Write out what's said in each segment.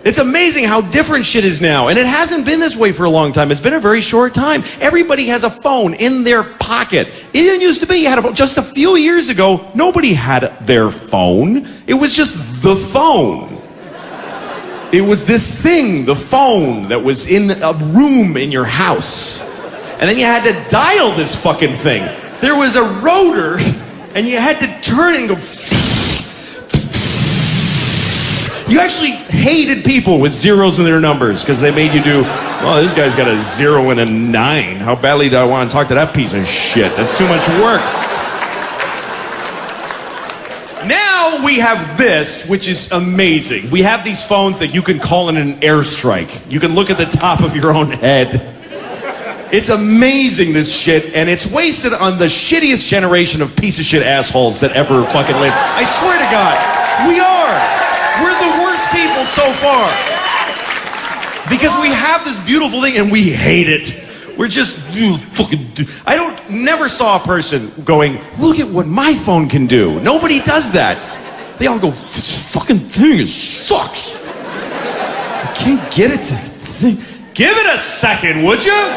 It's amazing how different shit is now. And it hasn't been this way for a long time. It's been a very short time. Everybody has a phone in their pocket. It didn't used to be. You had a phone. Just a few years ago, nobody had their phone. It was just the phone. It was this thing, the phone, that was in a room in your house. And then you had to dial this fucking thing. There was a rotor, and you had to turn and go... You actually hated people with zeros in their numbers because they made you do, well, this guy's got a 0 and a 9. How badly do I want to talk to that piece of shit? That's too much work. Now we have this, which is amazing. We have these phones that you can call in an airstrike. You can look at the top of your own head. It's amazing, this shit, and it's wasted on the shittiest generation of piece of shit assholes that ever fucking lived. I swear to God, we are. We're the worst people so far. Because we have this beautiful thing and we hate it. We're just, never saw a person going, look at what my phone can do. Nobody does that. They all go, this fucking thing sucks. I can't get it to think. Give it a second, would you?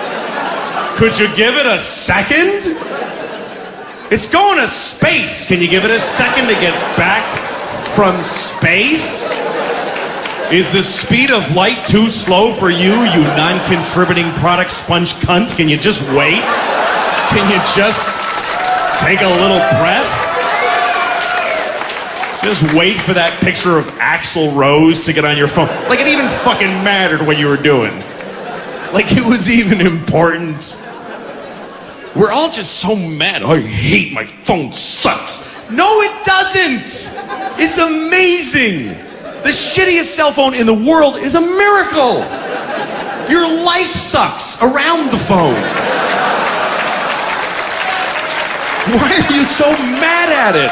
Could you give it a second? It's going to space. Can you give it a second to get back from space? Is the speed of light too slow for you, you non-contributing product sponge cunt? Can you just wait? Can you just take a little breath? Just wait for that picture of Axl Rose to get on your phone. Like it even fucking mattered what you were doing. Like it was even important. We're all just so mad. I hate my phone sucks. No, it doesn't. It's amazing. The shittiest cell phone in the world is a miracle. Your life sucks around the phone. Why are you so mad at it?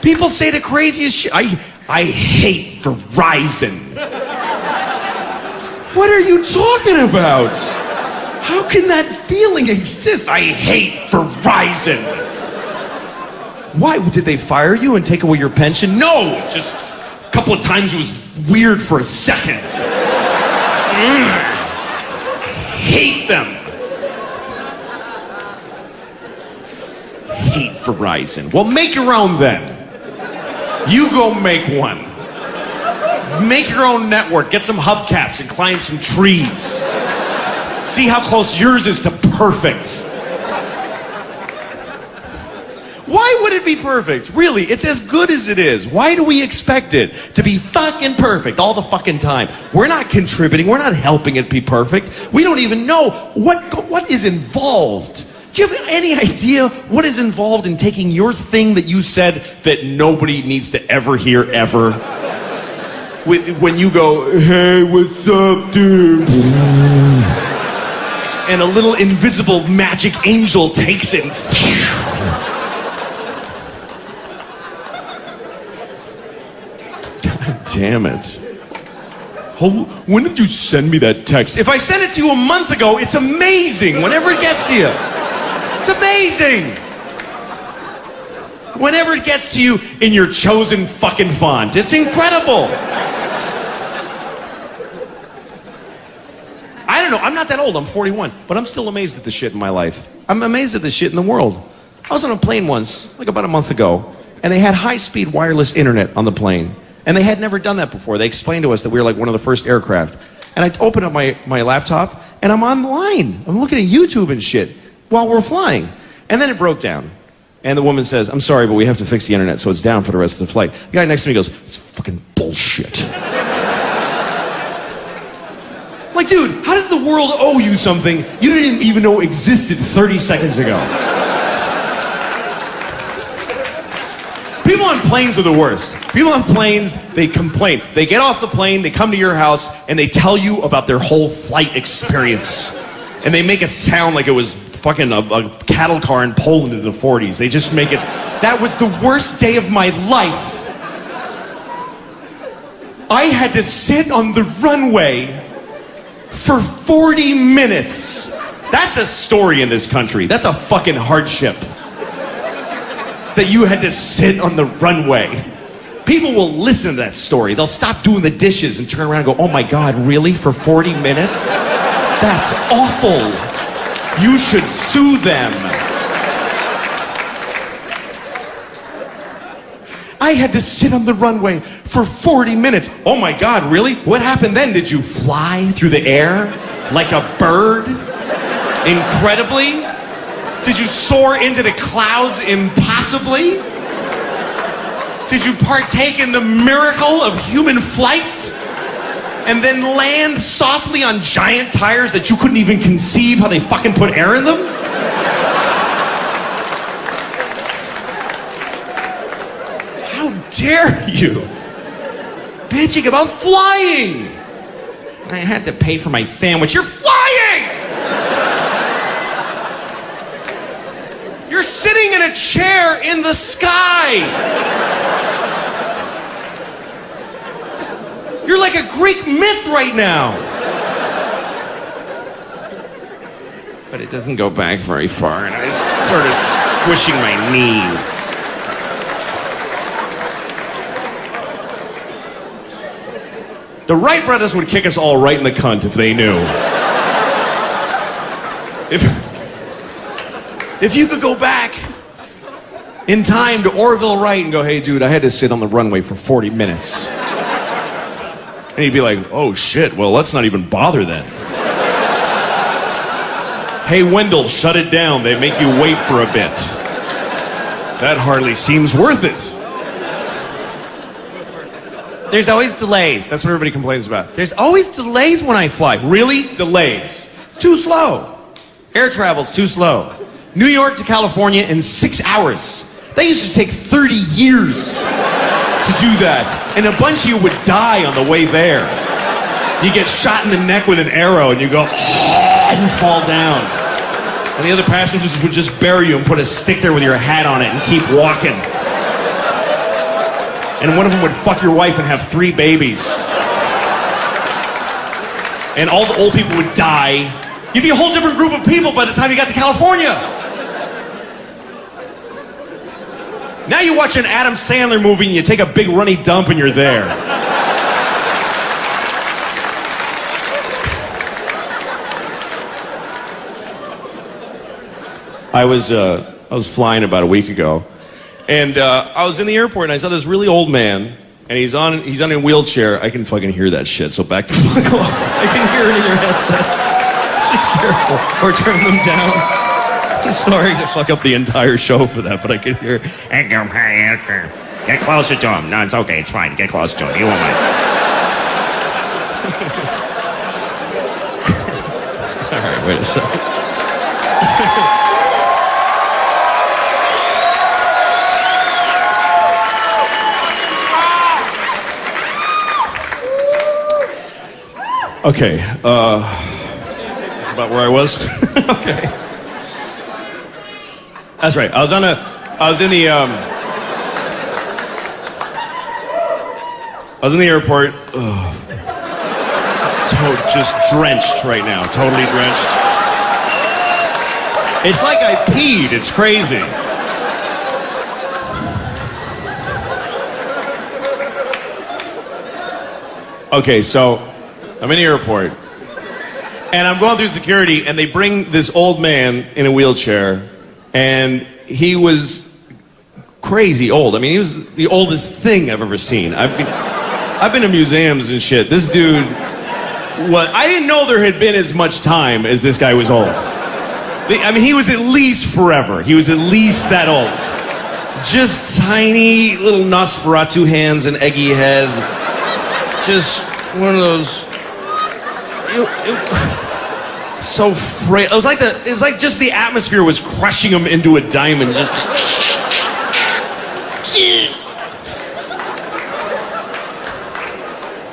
People say the craziest shit. I hate Verizon. What are you talking about? How can that feeling exist? I hate Verizon. Why? Did they fire you and take away your pension? No, just a couple of times it was weird for a second. Hate them. Hate Verizon. Well, make your own then. You go make one. Make your own network. Get some hubcaps and climb some trees. See how close yours is to perfect. Why would it be perfect? Really, it's as good as it is. Why do we expect it to be fucking perfect all the fucking time? We're not contributing. We're not helping it be perfect. We don't even know what is involved. Do you have any idea what is involved in taking your thing that you said that nobody needs to ever hear ever? When you go, hey, what's up, dude? And a little invisible magic angel takes it and damn it. When did you send me that text? If I sent it to you a month ago, it's amazing whenever it gets to you. It's amazing. Whenever it gets to you in your chosen fucking font. It's incredible. I don't know, I'm not that old, I'm 41, but I'm still amazed at the shit in my life. I'm amazed at the shit in the world. I was on a plane once, like about a month ago, and they had high-speed wireless internet on the plane. And they had never done that before. They explained to us that we were like one of the first aircraft. And I opened up my laptop, and I'm online. I'm looking at YouTube and shit while we're flying. And then it broke down. And the woman says, I'm sorry, but we have to fix the internet, so it's down for the rest of the flight. The guy next to me goes, it's fucking bullshit. Like, dude, how does the world owe you something you didn't even know existed 30 seconds ago? People on planes are the worst. People on planes, they complain. They get off the plane, they come to your house, and they tell you about their whole flight experience. And they make it sound like it was fucking a cattle car in Poland in the 40s. They just make it, that was the worst day of my life. I had to sit on the runway for 40 minutes. That's a story in this country. That's a fucking hardship. That you had to sit on the runway People will listen to that story. They'll stop doing the dishes and turn around and go, oh my God, really? For 40 minutes? That's awful. You should sue them. I had to sit on the runway for 40 minutes. Oh my God, really? What happened then? Did you fly through the air like a bird? Incredibly? Did you soar into the clouds impossibly? Did you partake in the miracle of human flight? And then land softly on giant tires that you couldn't even conceive how they fucking put air in them? How dare you? Bitching about flying! I had to pay for my sandwich. You're flying! You're sitting in a chair in the sky! You're like a Greek myth right now! But it doesn't go back very far, and I'm sort of squishing my knees. The Wright brothers would kick us all right in the cunt if they knew. If you could go back in time to Orville Wright and go, hey dude, I had to sit on the runway for 40 minutes. And he'd be like, oh shit, well let's not even bother then. Hey Wendell, shut it down. They make you wait for a bit. That hardly seems worth it. There's always delays. That's what everybody complains about. There's always delays when I fly. Really? Delays. It's too slow. Air travel's too slow. New York to California in 6 hours. That used to take 30 years to do that. And a bunch of you would die on the way there. You get shot in the neck with an arrow and you go, and fall down. And the other passengers would just bury you and put a stick there with your hat on it and keep walking. And one of them would fuck your wife and have 3 babies. And all the old people would die. You'd be a whole different group of people by the time you got to California. Now you watch an Adam Sandler movie and you take a big runny dump and you're there. I was flying about a week ago. And I was in the airport and I saw this really old man, and he's on a wheelchair. I can fucking hear that shit, so back the fuck off. I can hear it in your headsets. Just careful. Or turn them down. Sorry to fuck up the entire show for that, but I can hear. Get closer to him. No, it's okay. It's fine. Get closer to him. You won't mind. All right, wait a second. Okay, that's about where I was. Okay. That's right. I was in the airport. Just drenched right now. Totally drenched. It's like I peed. It's crazy. Okay, so I'm in the airport, and I'm going through security, and they bring this old man in a wheelchair, and he was crazy old. I mean, he was the oldest thing I've ever seen. I've been to museums and shit. This dude, I didn't know there had been as much time as this guy was old. I mean, he was at least forever. He was at least that old. Just tiny little Nosferatu hands and eggy head. Just one of those... so frail. It was like just the atmosphere was crushing him into a diamond. Just...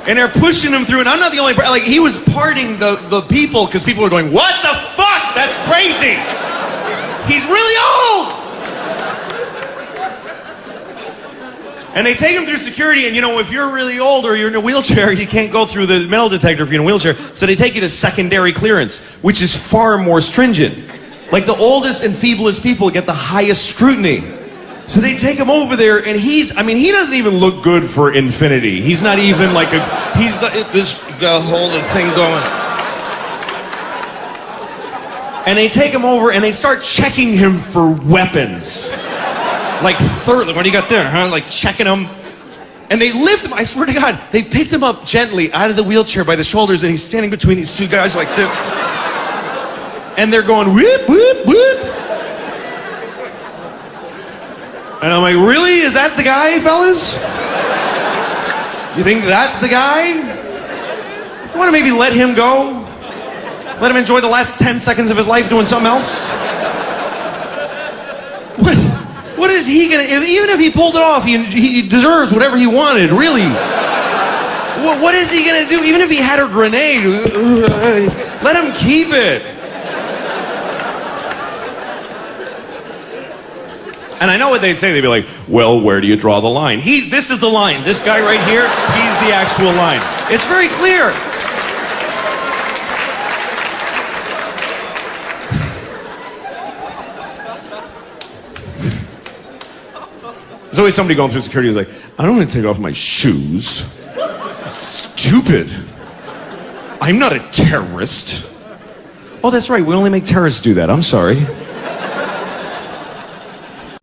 And they're pushing him through, and I'm not the only person. Like, he was parting the people because people were going, "What the fuck? That's crazy. He's really old." And they take him through security, and if you're really old or you're in a wheelchair, you can't go through the metal detector if you're in a wheelchair. So they take you to secondary clearance, which is far more stringent. Like, the oldest and feeblest people get the highest scrutiny. So they take him over there, and he doesn't even look good for Infinity. He's not even like he's just hold the thing going. And they take him over, and they start checking him for weapons. Like, what do you got there, huh? Like, checking him. And they lift him, I swear to God, they picked him up gently out of the wheelchair by the shoulders, and he's standing between these two guys like this. And they're going, whoop, whoop, whoop. And I'm like, really? Is that the guy, fellas? You think that's the guy? You want to maybe let him go? Let him enjoy the last 10 seconds of his life doing something else? What is he gonna, even if he pulled it off, he deserves whatever he wanted, really. What is he gonna do? Even if he had a grenade, let him keep it. And I know what they'd say. They'd be like, well, where do you draw the line? This is the line. This guy right here, he's the actual line. It's very clear. There's always somebody going through security who's like, I don't want to take off my shoes. Stupid. I'm not a terrorist. Oh, that's right. We only make terrorists do that. I'm sorry.